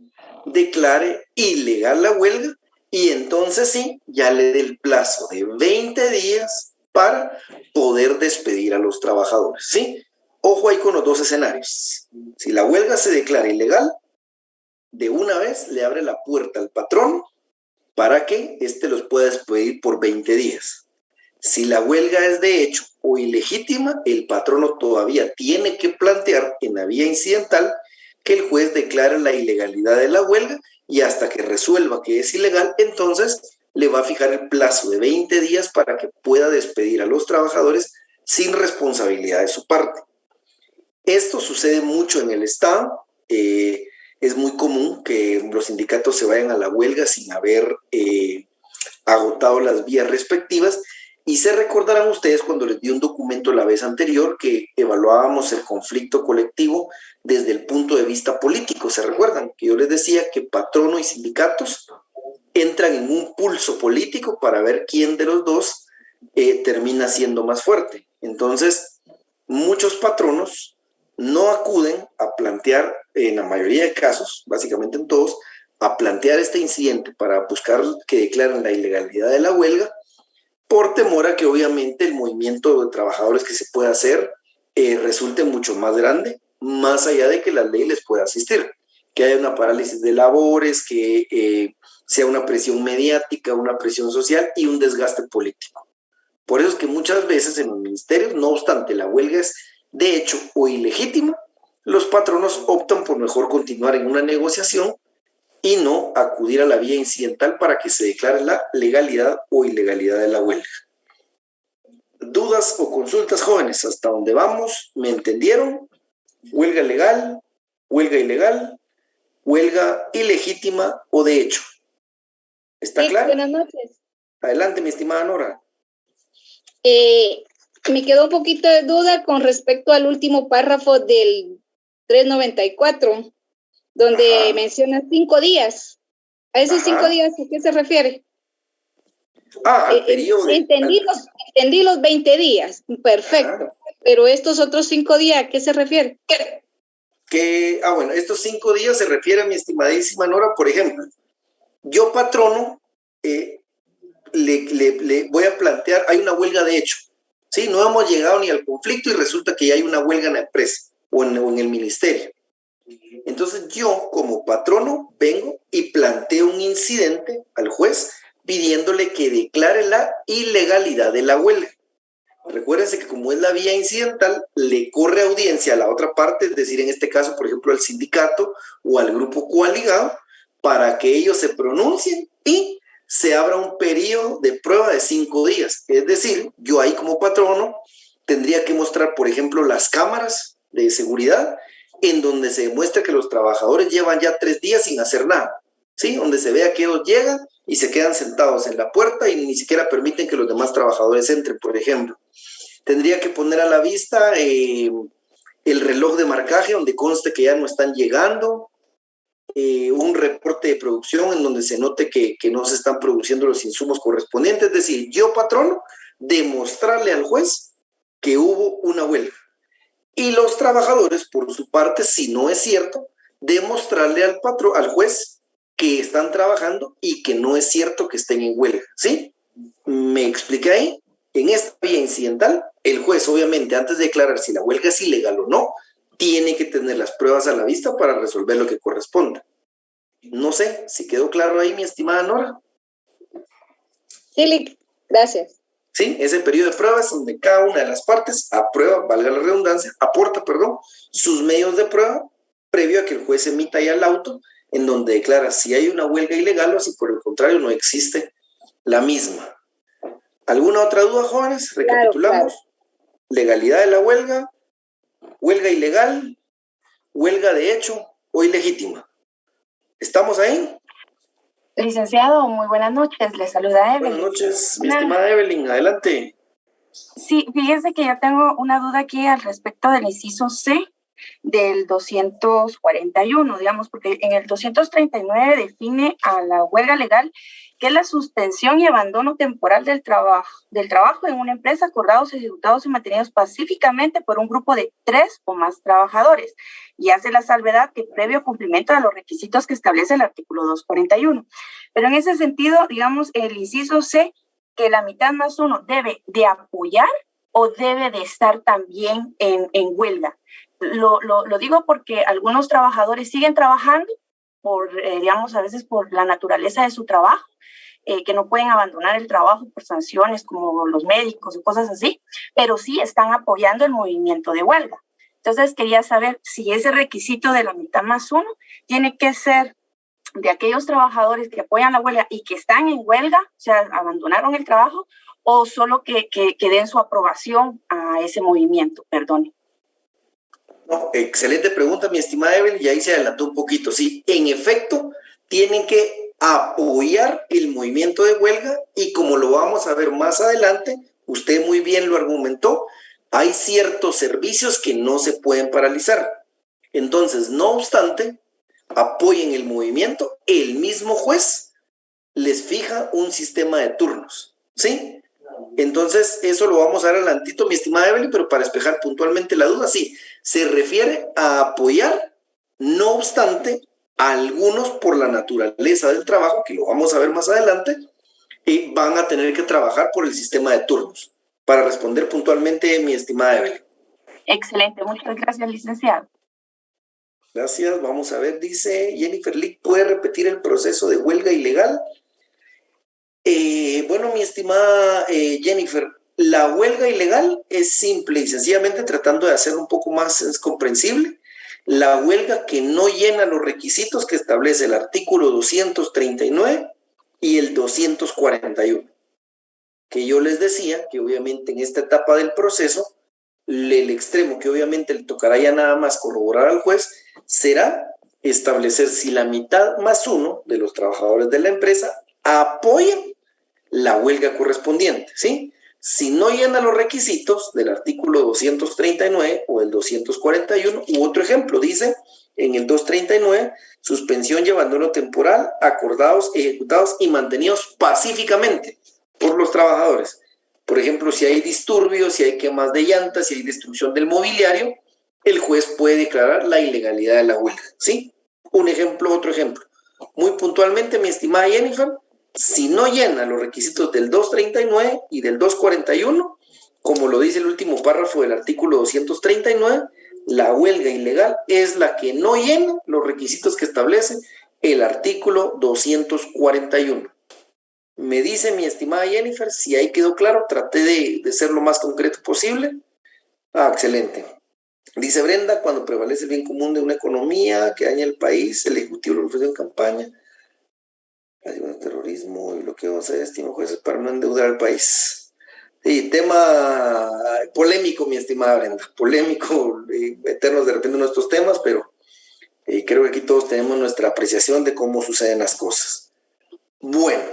S1: declare ilegal la huelga y entonces sí, ya le dé el plazo de 20 días para poder despedir a los trabajadores, ¿sí? Ojo ahí con los dos escenarios. Si la huelga se declara ilegal, de una vez le abre la puerta al patrón para que éste los pueda despedir por 20 días. Si la huelga es de hecho o ilegítima, el patrono todavía tiene que plantear en la vía incidental que el juez declare la ilegalidad de la huelga y hasta que resuelva que es ilegal, entonces le va a fijar el plazo de 20 días para que pueda despedir a los trabajadores sin responsabilidad de su parte. Esto sucede mucho en el Estado. Es muy común que los sindicatos se vayan a la huelga sin haber agotado las vías respectivas. Y se recordarán ustedes cuando les di un documento la vez anterior que evaluábamos el conflicto colectivo desde el punto de vista político. ¿Se recuerdan? Que yo les decía que patrono y sindicatos entran en un pulso político para ver quién de los dos termina siendo más fuerte. Entonces, muchos patronos no acuden a plantear, en la mayoría de casos, básicamente en todos, a plantear este incidente para buscar que declaren la ilegalidad de la huelga, por temor a que obviamente el movimiento de trabajadores que se pueda hacer resulte mucho más grande, más allá de que la ley les pueda asistir, que haya una parálisis de labores, que sea una presión mediática, una presión social y un desgaste político. Por eso es que muchas veces en los ministerios, no obstante la huelga es de hecho o ilegítima, los patronos optan por mejor continuar en una negociación y no acudir a la vía incidental para que se declare la legalidad o ilegalidad de la huelga. ¿Dudas o consultas, jóvenes? ¿Hasta dónde vamos? ¿Me entendieron? ¿Huelga legal? ¿Huelga ilegal? ¿Huelga ilegítima o de hecho? ¿Está
S5: Sí,
S1: claro?
S5: buenas noches.
S1: Adelante, mi estimada Nora.
S5: Me quedó un poquito de duda con respecto al último párrafo del 394, donde menciona 5 días. ¿A esos 5 días a qué se refiere?
S1: Al periodo.
S5: Entendí los 20 días, perfecto. Pero estos otros 5 días, ¿a qué se refiere?
S1: Bueno, estos 5 días se refiere a mi estimadísima Nora, por ejemplo, yo patrono, le voy a plantear, hay una huelga de hecho, ¿sí? No hemos llegado ni al conflicto y resulta que ya hay una huelga en la empresa o en el ministerio. Entonces yo como patrono vengo y planteo un incidente al juez pidiéndole que declare la ilegalidad de la huelga. Recuérdense que como es la vía incidental, le corre audiencia a la otra parte, es decir, en este caso, por ejemplo, al sindicato o al grupo coaligado, para que ellos se pronuncien y se abra un periodo de prueba de 5 días. Es decir, yo ahí como patrono tendría que mostrar, por ejemplo, las cámaras de seguridad en donde se demuestra que los trabajadores llevan ya 3 días sin hacer nada, ¿sí? Donde se vea que ellos llegan y se quedan sentados en la puerta y ni siquiera permiten que los demás trabajadores entren, por ejemplo. Tendría que poner a la vista el reloj de marcaje donde conste que ya no están llegando, un reporte de producción en donde se note que no se están produciendo los insumos correspondientes. Es decir, yo, patrono, demostrarle al juez que hubo una huelga. Y los trabajadores, por su parte, si no es cierto, demostrarle al juez que están trabajando y que no es cierto que estén en huelga, ¿sí? ¿Me expliqué ahí? En esta vía incidental, el juez, obviamente, antes de declarar si la huelga es ilegal o no, tiene que tener las pruebas a la vista para resolver lo que corresponda. No sé si quedó claro ahí, mi estimada Nora.
S5: Sí, gracias.
S1: Sí, ese periodo de pruebas donde cada una de las partes aprueba, valga la redundancia, aporta, sus medios de prueba previo a que el juez emita ya el auto en donde declara si hay una huelga ilegal o si por el contrario no existe la misma. ¿Alguna otra duda, jóvenes? Recapitulamos. Claro. Legalidad de la huelga, huelga ilegal, huelga de hecho o ilegítima. ¿Estamos ahí?
S6: Licenciado, muy buenas noches. Le saluda Evelyn.
S1: Buenas noches, mi estimada Evelyn. Adelante.
S6: Sí, fíjese que yo tengo una duda aquí al respecto del inciso C del 241, digamos, porque en el 239 define a la huelga legal que es la suspensión y abandono temporal del trabajo en una empresa acordados, ejecutados y mantenidos pacíficamente por un grupo de 3 o más trabajadores, y hace la salvedad que previo cumplimiento de los requisitos que establece el artículo 241. Pero en ese sentido, digamos, el inciso C, que la mitad más uno debe de apoyar o debe de estar también en huelga. Lo digo porque algunos trabajadores siguen trabajando por, digamos, a veces por la naturaleza de su trabajo, que no pueden abandonar el trabajo por sanciones como los médicos y cosas así, pero sí están apoyando el movimiento de huelga. Entonces quería saber si ese requisito de la mitad más uno tiene que ser de aquellos trabajadores que apoyan la huelga y que están en huelga, o sea, abandonaron el trabajo, o solo que den su aprobación a ese movimiento, perdone.
S1: No, excelente pregunta, mi estimada Evelyn, y ahí se adelantó un poquito. Sí, en efecto, tienen que apoyar el movimiento de huelga y como lo vamos a ver más adelante, usted muy bien lo argumentó, hay ciertos servicios que no se pueden paralizar. Entonces, no obstante, apoyen el movimiento, el mismo juez les fija un sistema de turnos, ¿sí? Entonces, eso lo vamos a ver adelantito, mi estimada Evelyn, pero para despejar puntualmente la duda, sí, se refiere a apoyar, no obstante, a algunos por la naturaleza del trabajo, que lo vamos a ver más adelante, van a tener que trabajar por el sistema de turnos. Para responder puntualmente, mi estimada Evelyn.
S6: Excelente, muchas gracias, licenciado.
S1: Gracias, vamos a ver, dice Jennifer Lee, ¿puede repetir el proceso de huelga ilegal? Bueno, mi estimada Jennifer, la huelga ilegal es simple y sencillamente tratando de hacerlo un poco más comprensible. La huelga que no llena los requisitos que establece el artículo 239 y el 241. Que yo les decía que obviamente en esta etapa del proceso, el extremo que obviamente le tocará ya nada más corroborar al juez será establecer si la mitad más uno de los trabajadores de la empresa apoyan la huelga correspondiente, ¿sí? Si no llena los requisitos del artículo 239 o el 241, u otro ejemplo, dice en el 239, suspensión y abandono temporal, acordados, ejecutados y mantenidos pacíficamente por los trabajadores. Por ejemplo, si hay disturbios, si hay quemas de llantas, si hay destrucción del mobiliario, el juez puede declarar la ilegalidad de la huelga, ¿sí? Un ejemplo, otro ejemplo. Muy puntualmente, mi estimada Jennifer, si no llena los requisitos del 239 y del 241, como lo dice el último párrafo del artículo 239, la huelga ilegal es la que no llena los requisitos que establece el artículo 241. Me dice mi estimada Jennifer, si ahí quedó claro, traté de ser lo más concreto posible. Excelente. Dice Brenda, cuando prevalece el bien común de una economía que daña el país, el Ejecutivo lo ofrece en campaña, el terrorismo y bloqueo se destina jueces para no endeudar al país. Sí, tema polémico, mi estimada Brenda, polémico, meternos de repente en nuestros temas, pero creo que aquí todos tenemos nuestra apreciación de cómo suceden las cosas. Bueno,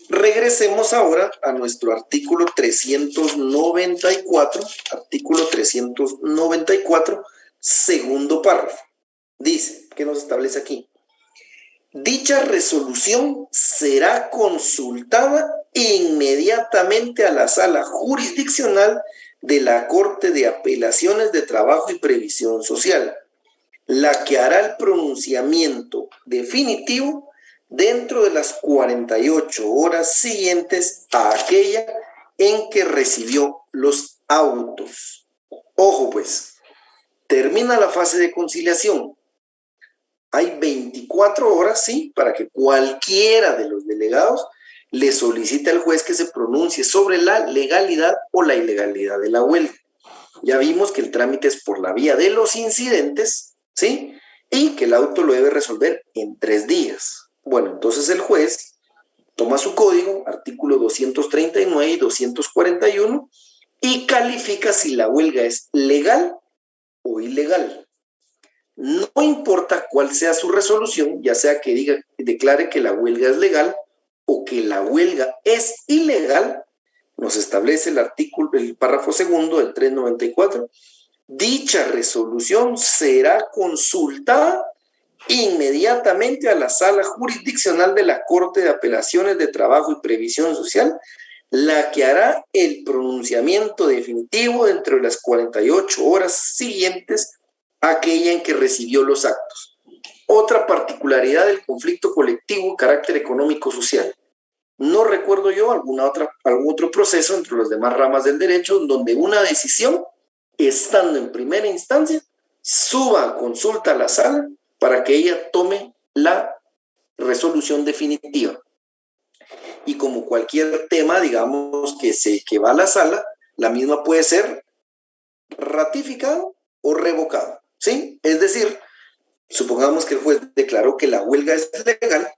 S1: regresemos ahora a nuestro artículo 394, segundo párrafo. Dice, ¿qué nos establece aquí? Dicha resolución será consultada inmediatamente a la sala jurisdiccional de la Corte de Apelaciones de Trabajo y Previsión Social, la que hará el pronunciamiento definitivo dentro de las 48 horas siguientes a aquella en que recibió los autos. Ojo pues, termina la fase de conciliación. Hay 24 horas, sí, para que cualquiera de los delegados le solicite al juez que se pronuncie sobre la legalidad o la ilegalidad de la huelga. Ya vimos que el trámite es por la vía de los incidentes, ¿sí? Y que el auto lo debe resolver en 3 días. Bueno, entonces el juez toma su código, artículo 239 y 241, y califica si la huelga es legal o ilegal. No importa cuál sea su resolución, ya sea que declare que la huelga es legal o que la huelga es ilegal, nos establece el párrafo segundo del 394. Dicha resolución será consultada inmediatamente a la sala jurisdiccional de la Corte de Apelaciones de Trabajo y Previsión Social, la que hará el pronunciamiento definitivo dentro de las 48 horas siguientes a aquella en que recibió los actos. Otra particularidad del conflicto colectivo, carácter económico-social. No recuerdo yo algún otro proceso entre las demás ramas del derecho donde una decisión, estando en primera instancia, suba a consulta a la sala para que ella tome la resolución definitiva. Y como cualquier tema, digamos, que va a la sala, la misma puede ser ratificado o revocado, ¿sí? Es decir, supongamos que el juez declaró que la huelga es legal,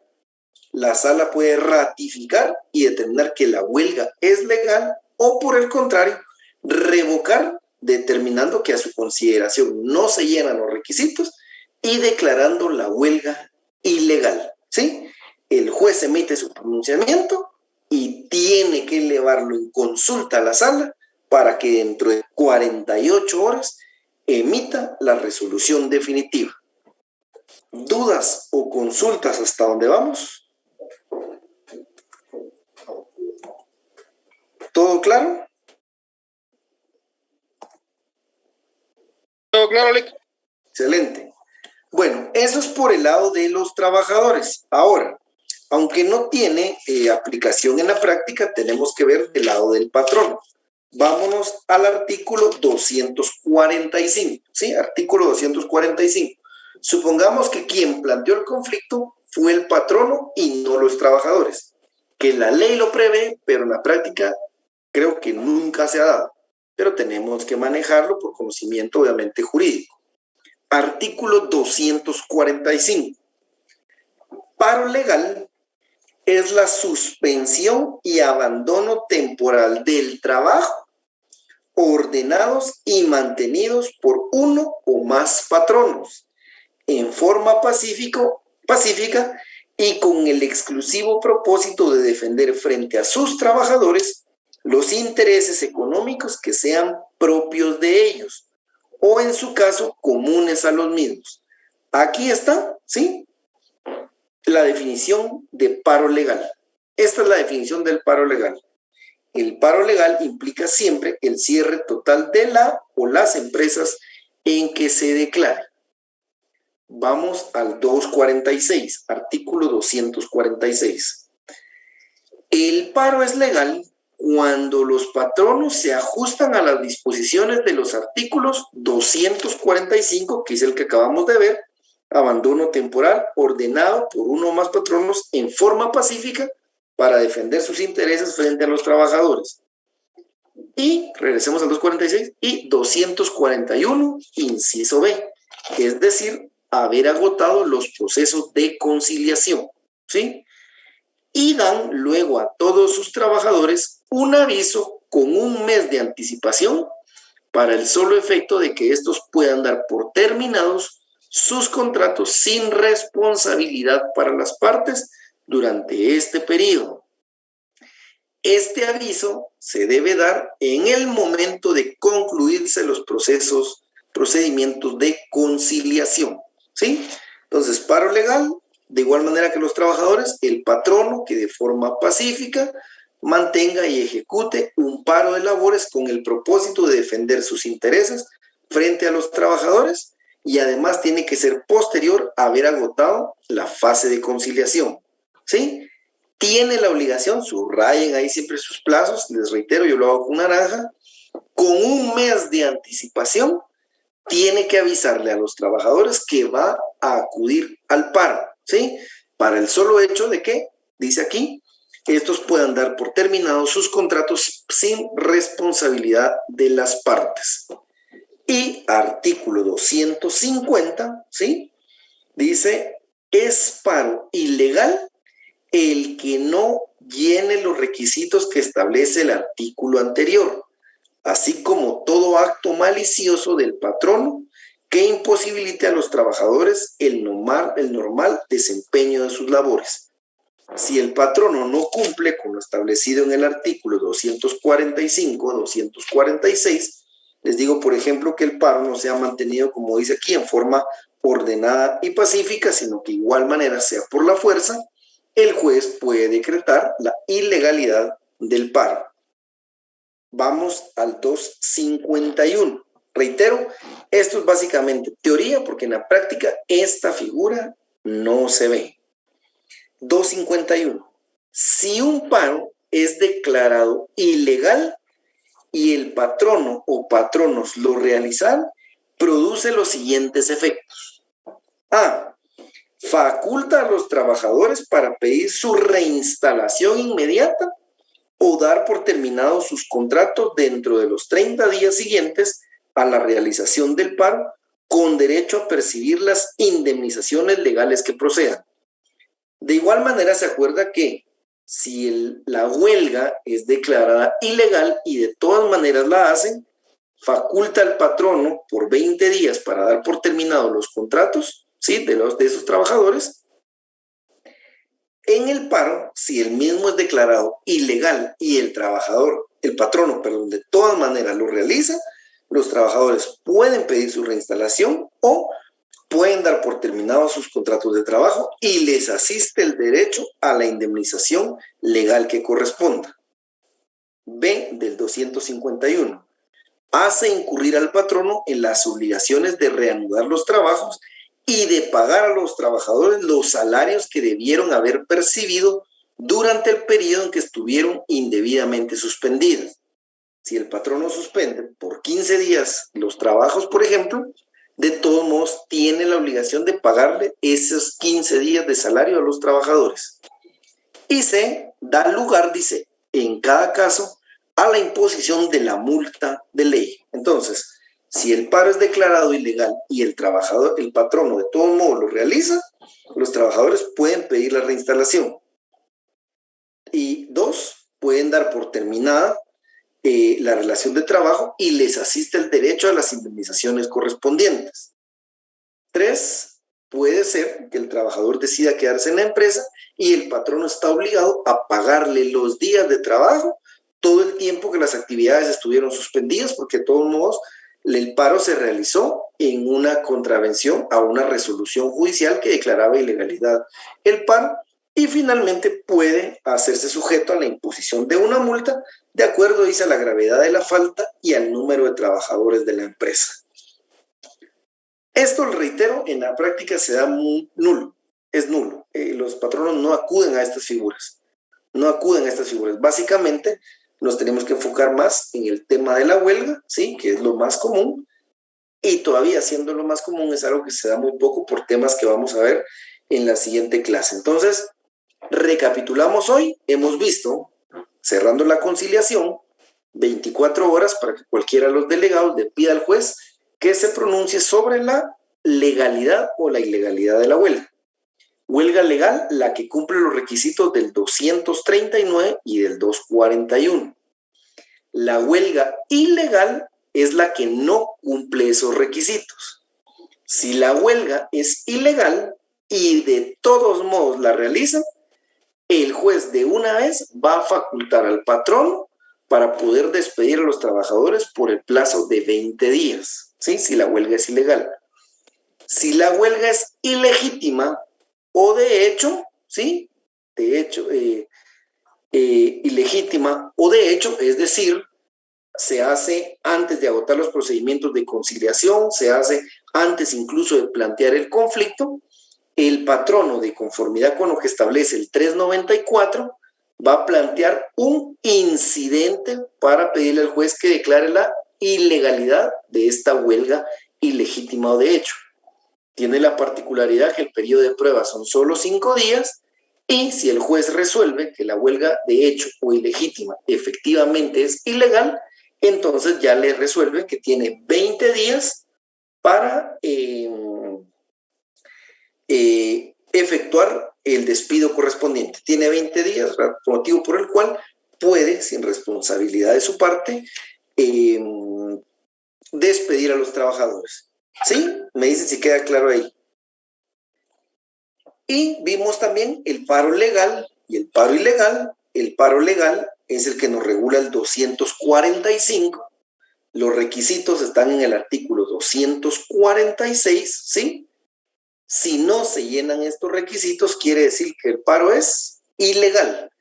S1: la sala puede ratificar y determinar que la huelga es legal o, por el contrario, revocar, determinando que a su consideración no se llenan los requisitos y declarando la huelga ilegal, ¿sí? El juez emite su pronunciamiento y tiene que elevarlo en consulta a la sala para que dentro de 48 horas emita la resolución definitiva. ¿Dudas o consultas hasta dónde vamos? ¿Todo claro?
S7: Todo claro, Lick.
S1: Excelente. Bueno, eso es por el lado de los trabajadores. Ahora, aunque no tiene aplicación en la práctica, tenemos que ver del lado del patrón. Vámonos al artículo 245, ¿sí? Artículo 245. Supongamos que quien planteó el conflicto fue el patrono y no los trabajadores, que la ley lo prevé, pero en la práctica creo que nunca se ha dado, pero tenemos que manejarlo por conocimiento obviamente jurídico. Artículo 245. Paro legal es la suspensión y abandono temporal del trabajo ordenados y mantenidos por uno o más patronos en forma pacífica y con el exclusivo propósito de defender frente a sus trabajadores los intereses económicos que sean propios de ellos o en su caso comunes a los mismos. Aquí está, ¿sí?, la definición de paro legal. Esta es la definición del paro legal. El paro legal implica siempre el cierre total de la o las empresas en que se declare. Vamos al 246, artículo 246. El paro es legal cuando los patronos se ajustan a las disposiciones de los artículos 245, que es el que acabamos de ver, abandono temporal ordenado por uno o más patronos en forma pacífica para defender sus intereses frente a los trabajadores. Y regresemos al 246 y 241, inciso B, es decir, haber agotado los procesos de conciliación, ¿sí? Y dan luego a todos sus trabajadores un aviso con un mes de anticipación para el solo efecto de que estos puedan dar por terminados sus contratos sin responsabilidad para las partes durante este periodo. Este aviso se debe dar en el momento de concluirse los procedimientos de conciliación, ¿sí? Entonces, paro legal, de igual manera que los trabajadores, el patrono que de forma pacífica mantenga y ejecute un paro de labores con el propósito de defender sus intereses frente a los trabajadores y además tiene que ser posterior a haber agotado la fase de conciliación. ¿sí? Tiene la obligación, subrayen ahí siempre sus plazos, les reitero, yo lo hago con naranja, con un mes de anticipación, tiene que avisarle a los trabajadores que va a acudir al paro, ¿sí? Para el solo hecho de que, dice aquí, que estos puedan dar por terminados sus contratos sin responsabilidad de las partes. Y artículo 250, ¿sí? Dice, es paro ilegal el que no llene los requisitos que establece el artículo anterior, así como todo acto malicioso del patrono que imposibilite a los trabajadores el normal desempeño de sus labores. Si el patrono no cumple con lo establecido en el artículo 245, 246, les digo, por ejemplo, que el paro no sea mantenido, como dice aquí, en forma ordenada y pacífica, sino que de igual manera sea por la fuerza, el juez puede decretar la ilegalidad del paro. Vamos al 251. Reitero, esto es básicamente teoría, porque en la práctica esta figura no se ve. 251. Si un paro es declarado ilegal y el patrono o patronos lo realizan, produce los siguientes efectos. A. Faculta a los trabajadores para pedir su reinstalación inmediata o dar por terminados sus contratos dentro de los 30 días siguientes a la realización del paro, con derecho a percibir las indemnizaciones legales que procedan. De igual manera, se acuerda que si la huelga es declarada ilegal y de todas maneras la hacen, faculta al patrono por 20 días para dar por terminados los contratos, ¿sí?, de esos trabajadores. En el paro, si el mismo es declarado ilegal y el patrono, de todas maneras lo realiza, los trabajadores pueden pedir su reinstalación o pueden dar por terminados sus contratos de trabajo y les asiste el derecho a la indemnización legal que corresponda. B del 251. Hace incurrir al patrono en las obligaciones de reanudar los trabajos y de pagar a los trabajadores los salarios que debieron haber percibido durante el periodo en que estuvieron indebidamente suspendidos. Si el patrono suspende por 15 días los trabajos, por ejemplo, de todos modos tiene la obligación de pagarle esos 15 días de salario a los trabajadores. Y se da lugar, dice, en cada caso, a la imposición de la multa de ley. Entonces, si el paro es declarado ilegal y el patrono de todos modos lo realiza, los trabajadores pueden pedir la reinstalación. Y 2, pueden dar por terminada la relación de trabajo y les asiste el derecho a las indemnizaciones correspondientes. 3, puede ser que el trabajador decida quedarse en la empresa y el patrono está obligado a pagarle los días de trabajo todo el tiempo que las actividades estuvieron suspendidas, porque de todos modos el paro se realizó en una contravención a una resolución judicial que declaraba ilegalidad el paro. Y finalmente puede hacerse sujeto a la imposición de una multa de acuerdo, dice, a la gravedad de la falta y al número de trabajadores de la empresa. Esto, reitero, en la práctica se da nulo, es nulo. Los patronos no acuden a estas figuras, Básicamente nos tenemos que enfocar más en el tema de la huelga, ¿sí?, que es lo más común, y todavía siendo lo más común es algo que se da muy poco por temas que vamos a ver en la siguiente clase. Entonces, recapitulamos hoy, hemos visto, cerrando la conciliación, 24 horas para que cualquiera de los delegados le pida al juez que se pronuncie sobre la legalidad o la ilegalidad de la huelga. Huelga legal, la que cumple los requisitos del 239 y del 241. La huelga ilegal es la que no cumple esos requisitos. Si la huelga es ilegal y de todos modos la realizan, el juez de una vez va a facultar al patrón para poder despedir a los trabajadores por el plazo de 20 días, ¿sí?, si la huelga es ilegal. Si la huelga es ilegítima o de hecho, ¿sí?, ilegítima o de hecho, es decir, se hace antes de agotar los procedimientos de conciliación, se hace antes incluso de plantear el conflicto, el patrono, de conformidad con lo que establece el 394, va a plantear un incidente para pedirle al juez que declare la ilegalidad de esta huelga ilegítima o de hecho. Tiene la particularidad que el periodo de prueba son solo 5 días y si el juez resuelve que la huelga de hecho o ilegítima efectivamente es ilegal, entonces ya le resuelve que tiene 20 días para efectuar el despido correspondiente. Tiene 20 días, motivo por el cual puede, sin responsabilidad de su parte, despedir a los trabajadores. ¿Sí? Me dicen si queda claro ahí. Y vimos también el paro legal y el paro ilegal. El paro legal es el que nos regula el 245. Los requisitos están en el artículo 246, ¿sí? Si no se llenan estos requisitos, quiere decir que el paro es ilegal.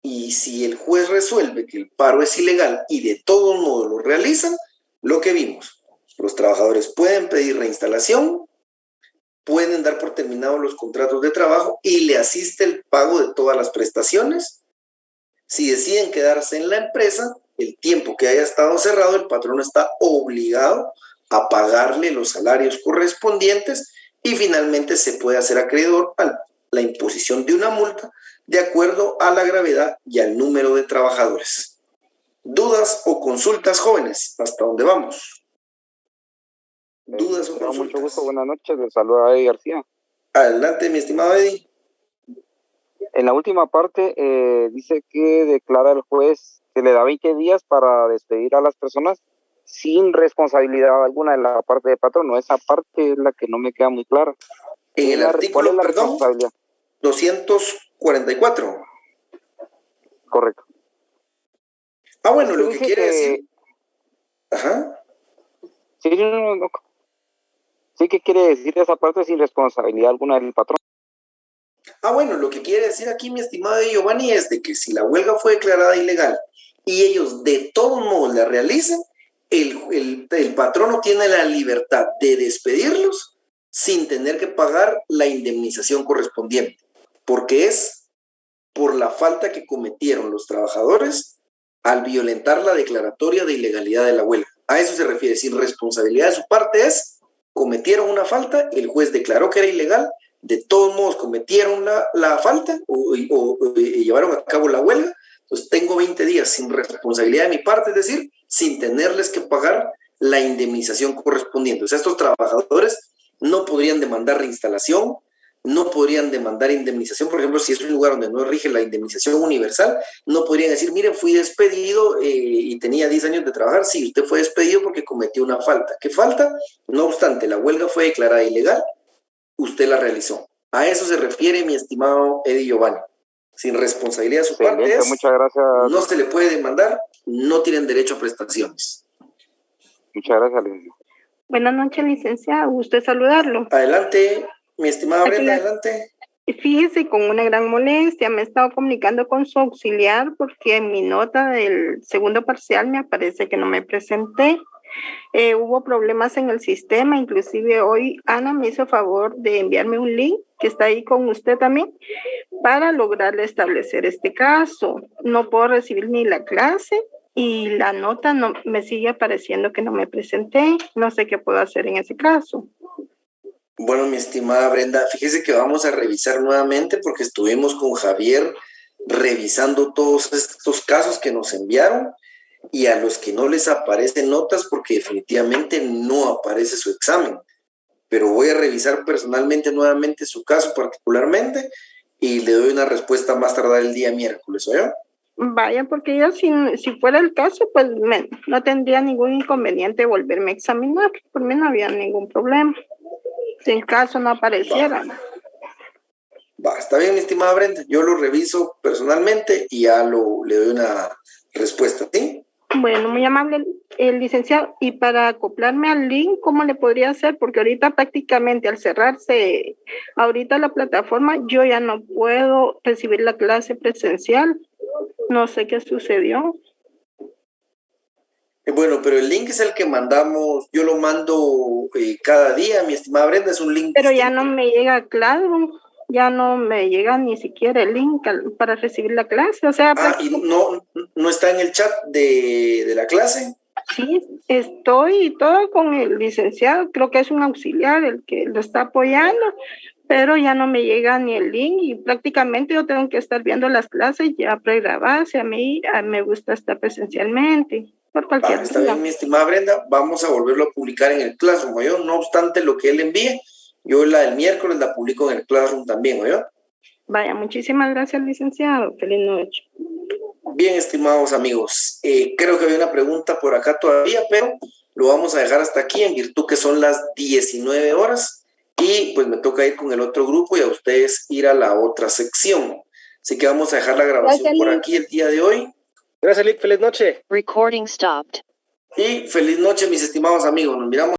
S1: Y si el juez resuelve que el paro es ilegal y de todos modos lo realizan, lo que vimos, los trabajadores pueden pedir reinstalación, pueden dar por terminados los contratos de trabajo y le asiste el pago de todas las prestaciones. Si deciden quedarse en la empresa, el tiempo que haya estado cerrado, el patrón está obligado a pagarle los salarios correspondientes y finalmente se puede hacer acreedor a la imposición de una multa de acuerdo a la gravedad y al número de trabajadores. ¿Dudas o consultas, jóvenes? ¿Hasta dónde vamos? ¿Dudas o consultas?
S7: Mucho gusto, buenas noches, les saluda Eddie García.
S1: Adelante, mi estimado Eddie.
S7: En la última parte dice que declara el juez que le da 20 días para despedir a las personas sin responsabilidad alguna en la parte de patrono. Esa parte es la que no me queda muy clara.
S1: En el artículo,
S7: ¿cuál es la responsabilidad?
S1: 244.
S7: Correcto.
S1: Bueno, lo que quiere decir... Ajá.
S7: Sí, no. Sí, ¿qué quiere decir esa parte sin responsabilidad alguna del patrón?
S1: Bueno, lo que quiere decir aquí, mi estimado Giovanni, es de que si la huelga fue declarada ilegal y ellos de todos modos la realizan, el patrono tiene la libertad de despedirlos sin tener que pagar la indemnización correspondiente, porque es por la falta que cometieron los trabajadores al violentar la declaratoria de ilegalidad de la huelga. A eso se refiere, sin responsabilidad de su parte es, cometieron una falta, el juez declaró que era ilegal, de todos modos cometieron la falta o llevaron a cabo la huelga, entonces tengo 20 días sin responsabilidad de mi parte, es decir, sin tenerles que pagar la indemnización correspondiente. O sea, estos trabajadores no podrían demandar reinstalación, no podrían demandar indemnización, por ejemplo, si es un lugar donde no rige la indemnización universal, no podrían decir, miren, fui despedido y tenía 10 años de trabajar. Sí, usted fue despedido porque cometió una falta. ¿Qué falta? No obstante, la huelga fue declarada ilegal, usted la realizó. A eso se refiere mi estimado Eddie Giovanni. Sin responsabilidad de su parte es,
S7: muchas gracias.
S1: No se le puede demandar, no tienen derecho a prestaciones.
S7: Muchas gracias, licenciado.
S8: Buenas noches, licenciado. Gusto saludarlo.
S1: Adelante, mi estimada Brenda, adelante.
S8: Fíjese, con una gran molestia me he estado comunicando con su auxiliar porque en mi nota del segundo parcial me aparece que no me presenté. Hubo problemas en el sistema, inclusive hoy Ana me hizo favor de enviarme un link que está ahí con usted también para lograr establecer este caso. No puedo recibir ni la clase y la nota no me sigue apareciendo que no me presenté. No sé qué puedo hacer en ese caso.
S1: Bueno, mi estimada Brenda, fíjese que vamos a revisar nuevamente porque estuvimos con Javier revisando todos estos casos que nos enviaron y a los que no les aparecen notas porque definitivamente no aparece su examen. Pero voy a revisar personalmente nuevamente su caso particularmente y le doy una respuesta más tardar el día miércoles, ¿oye?
S8: Vaya, porque yo si fuera el caso, pues no tendría ningún inconveniente volverme a examinar. Por mí no había ningún problema. Si el caso no apareciera.
S1: Va, está bien, mi estimada Brenda. Yo lo reviso personalmente y ya le doy una respuesta, ¿sí?
S8: Bueno, muy amable el licenciado. Y para acoplarme al link, ¿cómo le podría hacer? Porque ahorita prácticamente al cerrarse ahorita la plataforma, yo ya no puedo recibir la clase presencial. No sé qué sucedió.
S1: Bueno, pero el link es el que mandamos, yo lo mando cada día, mi estimada Brenda, es un link.
S8: Pero ya
S1: distinto.
S8: no me llega Classroom, ya no me llega ni siquiera el link para recibir la clase. O sea,
S1: ¿Y no está en el chat de la clase?
S8: Sí, estoy y todo con el licenciado, creo que es un auxiliar el que lo está apoyando, pero ya no me llega ni el link y prácticamente yo tengo que estar viendo las clases ya pregrabadas y a mí me gusta estar presencialmente, por cualquier
S1: Está bien, mi estimada Brenda, vamos a volverlo a publicar en el Classroom, ¿oyó? No obstante lo que él envíe, yo la del miércoles la publico en el Classroom también, ¿oyó?
S8: Vaya, muchísimas gracias, licenciado. Feliz noche.
S1: Bien, estimados amigos, creo que había una pregunta por acá todavía, pero lo vamos a dejar hasta aquí en virtud que son las 19 horas y pues me toca ir con el otro grupo y a ustedes ir a la otra sección. Así que vamos a dejar la grabación
S5: Gracias,
S1: por
S5: Lick.
S1: aquí el día de hoy.
S9: Gracias, Lick. Feliz noche.
S2: Recording stopped.
S1: Y feliz noche, mis estimados amigos. Nos miramos.